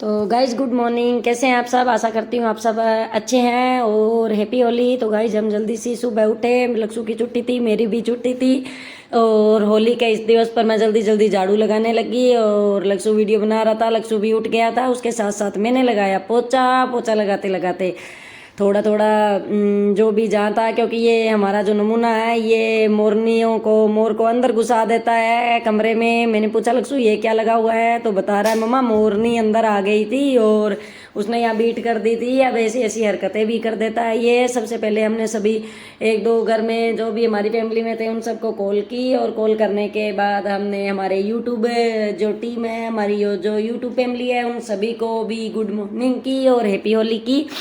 तो guys good morning, कैसे हैं आप सब। आशा करती हूँ आप सब अच्छे हैं और हैप्पी होली। तो गाइज हम जल्दी से सुबह उठे, लक्ष्ू की छुट्टी थी, मेरी भी छुट्टी थी और होली के इस दिवस पर मैं जल्दी जल्दी झाड़ू लगाने लगी और लक्ष्ू वीडियो बना रहा था। लक्ष्ू भी उठ गया था, उसके साथ साथ मैंने लगाया पोछा। पोछा लगाते लगाते थोड़ा थोड़ा जो भी जहाँ था, क्योंकि ये हमारा जो नमूना है ये मोर को अंदर घुसा देता है कमरे में। मैंने पूछा लक्ष्ू ये क्या लगा हुआ है, तो बता रहा है मम्मा मोरनी अंदर आ गई थी और उसने यहाँ बीट कर दी थी। अब ऐसी ऐसी हरकतें भी कर देता है ये। सबसे पहले हमने सभी एक दो घर में जो भी हमारी फैमिली में थे उन सबको कॉल की और कॉल करने के बाद हमने हमारे यूट्यूब जो टीम है, हमारी जो यूट्यूब फैमिली है, उन सभी को भी गुड मॉर्निंग की और हैप्पी होली की।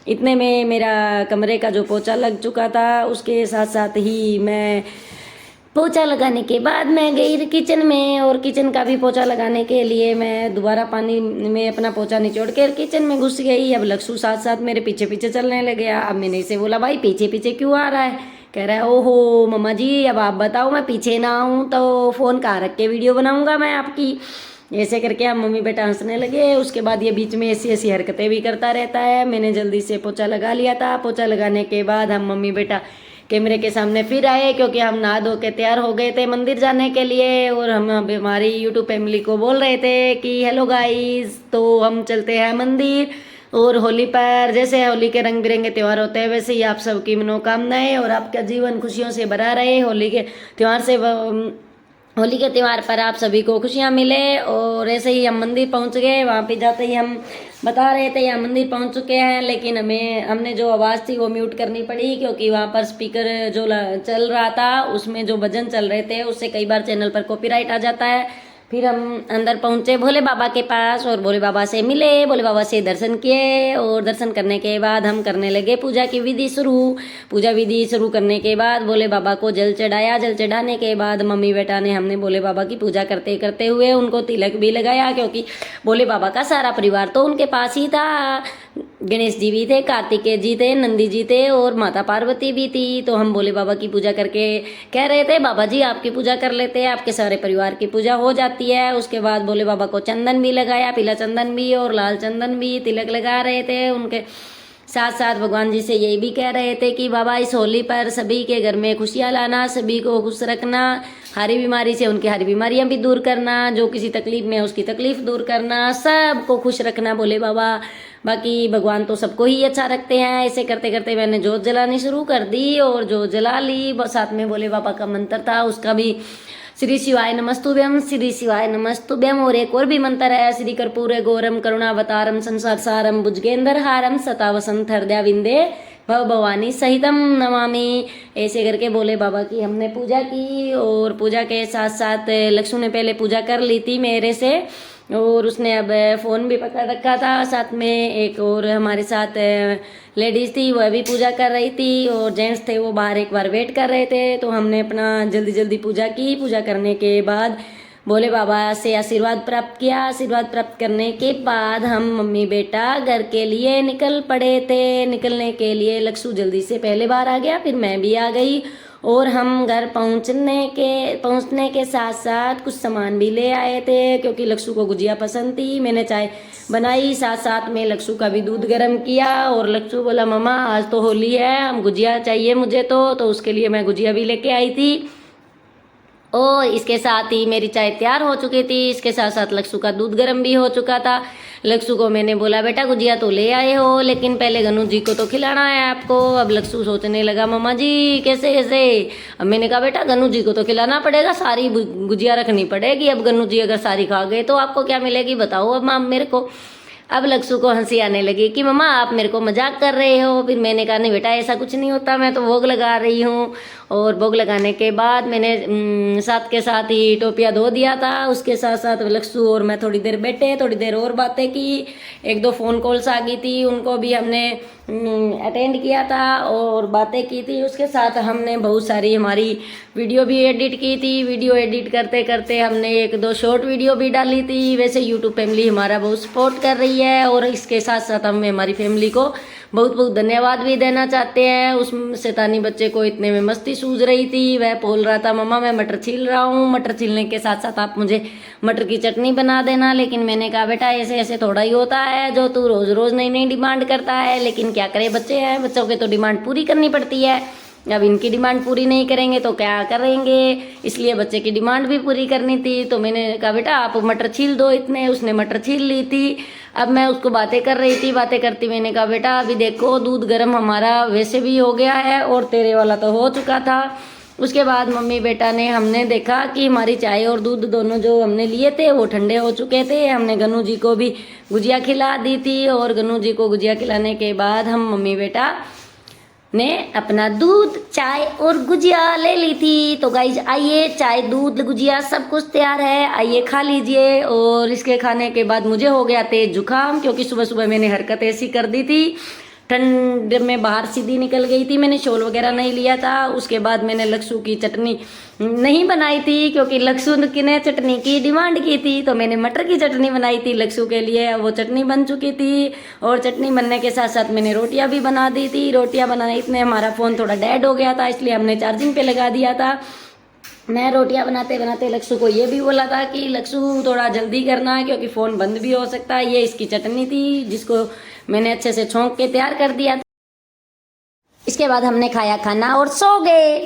इतने में मेरा कमरे का जो पोछा लग चुका था, उसके साथ साथ ही मैं पोछा लगाने के बाद मैं गई किचन में और किचन का भी पोछा लगाने के लिए मैं दोबारा पानी में अपना पोछा निचोड़ कर किचन में घुस गई। अब लक्ष्ू साथ साथ मेरे पीछे पीछे चलने लगे। अब मैंने इसे बोला भाई पीछे पीछे क्यों आ रहा है। कह रहा है ओहो मम्मा जी अब आप बताओ मैं पीछे ना आऊँ तो फ़ोन कहाँ रख के वीडियो बनाऊँगा मैं आपकी। ऐसे करके हम मम्मी बेटा हंसने लगे। उसके बाद ये बीच में ऐसी ऐसी हरकतें भी करता रहता है। मैंने जल्दी से पोछा लगा लिया था। पोछा लगाने के बाद हम मम्मी बेटा कैमरे के सामने फिर आए, क्योंकि हम नहा धो के तैयार हो गए थे मंदिर जाने के लिए और हम हमारी यूट्यूब फैमिली को बोल रहे थे कि हेलो गाइस तो हम चलते हैं मंदिर। और होली पर जैसे होली के रंग बिरंगे त्यौहार होते हैं वैसे ही आप सबकी मनोकामनाएं और आपका जीवन खुशियों से भरा रहे। होली के त्यौहार पर आप सभी को खुशियाँ मिले। और ऐसे ही हम मंदिर पहुंच गए। वहाँ पे जाते ही हम बता रहे थे हम मंदिर पहुंच चुके हैं, लेकिन हमने जो आवाज़ थी वो म्यूट करनी पड़ी, क्योंकि वहाँ पर स्पीकर जो चल रहा था उसमें जो भजन चल रहे थे उससे कई बार चैनल पर कॉपीराइट आ जाता है। फिर हम अंदर पहुंचे भोले बाबा के पास और भोले बाबा से मिले, भोले बाबा से दर्शन किए और दर्शन करने के बाद हम करने लगे पूजा की विधि शुरू। पूजा विधि शुरू करने के बाद भोले बाबा को जल चढ़ाया। जल चढ़ाने के बाद मम्मी बेटा ने हमने भोले बाबा की पूजा करते करते हुए उनको तिलक भी लगाया, क्योंकि भोले बाबा का सारा परिवार तो उनके पास ही था। गणेश जी भी थे, कार्तिकेय जी थे, नंदी जी थे और माता पार्वती भी थी। तो हम भोले बाबा की पूजा करके कह रहे थे बाबा जी आपकी पूजा कर लेते हैं, आपके सारे परिवार की पूजा हो जाती है। उसके बाद भोले बाबा को चंदन भी लगाया, पीला चंदन भी और लाल चंदन भी, तिलक लगा रहे थे। उनके साथ साथ भगवान जी से यही भी कह रहे थे कि बाबा इस होली पर सभी के घर में खुशियाँ लाना, सभी को खुश रखना, हरी बीमारी से उनकी हरी बीमारियां भी दूर करना, जो किसी तकलीफ में है उसकी तकलीफ दूर करना, सबको खुश रखना भोले बाबा। बाकी भगवान तो सबको ही अच्छा रखते हैं। ऐसे करते करते मैंने जोत जलानी शुरू कर दी और जोत जला ली। साथ में भोले बाबा का मंत्र था, उसका भी श्री शिवाय नमस्तुभ्यम, श्री शिवाय नमस्तुभ्यम। और एक और भी मंत्र है श्री कर्पूरे गौरम करुणावतारम संसार सारम भुजगेंद्र हारम सता वसंत हृदय विंदे भव भवानी सहितम नमामि। ऐसे करके भोले बाबा की हमने पूजा की। और पूजा के साथ साथ लक्ष्मण ने पहले पूजा कर ली थी मेरे से और उसने अब फ़ोन भी पकड़ रखा था। साथ में एक और हमारे साथ लेडीज़ थी, वह भी पूजा कर रही थी और जेंट्स थे वो बाहर एक बार वेट कर रहे थे। तो हमने अपना जल्दी जल्दी पूजा की। पूजा करने के बाद भोले बाबा से आशीर्वाद प्राप्त किया। आशीर्वाद प्राप्त करने के बाद हम मम्मी बेटा घर के लिए निकल पड़े थे। निकलने के लिए लक्ष्ू जल्दी से पहले बाहर आ गया, फिर मैं भी आ गई और हम घर पहुंचने के साथ साथ कुछ सामान भी ले आए थे, क्योंकि लक्ष्ू को गुजिया पसंद थी। मैंने चाय बनाई, साथ साथ में लक्ष्ू का भी दूध गर्म किया और लक्ष्ू बोला मम्मा आज तो होली है, हम गुजिया चाहिए मुझे तो उसके लिए मैं गुजिया भी लेके आई थी। और इसके साथ ही मेरी चाय तैयार हो चुकी थी। इसके साथ साथ लक्ष्ू का दूध गर्म भी हो चुका था। लक्ष्ू को मैंने बोला बेटा गुजिया तो ले आए हो, लेकिन पहले गनू जी को तो खिलाना है आपको। अब लक्ष्ू सोचने लगा मम्मा जी कैसे कैसे। अब मैंने कहा बेटा गनू जी को तो खिलाना पड़ेगा, सारी गुजिया रखनी पड़ेगी। अब गनू जी अगर सारी खा गए तो आपको क्या मिलेगी बताओ अब माम मेरे को। अब लक्ष्ू को हंसी आने लगी कि मम्मा आप मेरे को मजाक कर रहे हो। फिर मैंने कहा नहीं बेटा ऐसा कुछ नहीं होता, मैं तो भोग लगा रही हूँ। और भोग लगाने के बाद मैंने साथ के साथ ही टोपिया धो दिया था। उसके साथ साथ लक्ष्ू और मैं थोड़ी देर बैठे, थोड़ी देर और बातें की। एक दो फ़ोन कॉल्स आ गई थी, उनको भी हमने अटेंड किया था और बातें की थी। उसके साथ हमने बहुत सारी हमारी वीडियो भी एडिट की थी। वीडियो एडिट करते करते हमने एक दो शॉर्ट वीडियो भी डाली थी। वैसे यूट्यूब फैमिली हमारा बहुत सपोर्ट कर रही है और इसके साथ साथ हम हमारी फैमिली को बहुत बहुत धन्यवाद भी देना चाहते हैं। उस शैतानी बच्चे को इतने में मस्ती सूझ रही थी, वह बोल रहा था मम्मा मैं मटर छील रहा हूँ, मटर छीलने के साथ साथ आप मुझे मटर की चटनी बना देना। लेकिन मैंने कहा बेटा ऐसे ऐसे थोड़ा ही होता है, जो तू रोज रोज नई नई डिमांड करता है। लेकिन क्या करे, बच्चे हैं, बच्चों के तो डिमांड पूरी करनी पड़ती है। अब इनकी डिमांड पूरी नहीं करेंगे तो क्या करेंगे, इसलिए बच्चे की डिमांड भी पूरी करनी थी। तो मैंने कहा बेटा आप मटर छील दो इतने, उसने मटर छील ली थी। अब मैं उसको बातें कर रही थी, बातें करती मैंने कहा बेटा अभी देखो दूध गर्म हमारा वैसे भी हो गया है और तेरे वाला तो हो चुका था। उसके बाद मम्मी बेटा ने हमने देखा कि हमारी चाय और दूध दोनों जो हमने लिए थे वो ठंडे हो चुके थे। हमने गन्नू जी को भी गुजिया खिला दी थी और गन्नू जी को गुजिया खिलाने के बाद हम मम्मी बेटा ने अपना दूध चाय और गुजिया ले ली थी। तो गाइज आइए, चाय दूध गुजिया सब कुछ तैयार है, आइए खा लीजिए। और इसके खाने के बाद मुझे हो गया तेज जुकाम, क्योंकि सुबह सुबह मैंने हरकत ऐसी कर दी थी, ठंड में बाहर सीधी निकल गई थी, मैंने शॉल वगैरह नहीं लिया था। उसके बाद मैंने लहसुन की चटनी नहीं बनाई थी, क्योंकि लहसुन की ने चटनी की डिमांड की थी, तो मैंने मटर की चटनी बनाई थी लहसुन के लिए। वो चटनी बन चुकी थी और चटनी बनने के साथ साथ मैंने रोटियां भी बना दी थी। रोटियां बनाने इतने हमारा फ़ोन थोड़ा डेड हो गया था, इसलिए हमने चार्जिंग पे लगा दिया था। मैं रोटियां बनाते बनाते लक्ष्य को ये भी बोला था कि लक्ष्य थोड़ा जल्दी करना है, क्योंकि फ़ोन बंद भी हो सकता है। ये इसकी चटनी थी जिसको मैंने अच्छे से छौंक के तैयार कर दिया था। इसके बाद हमने खाया खाना और सो गए।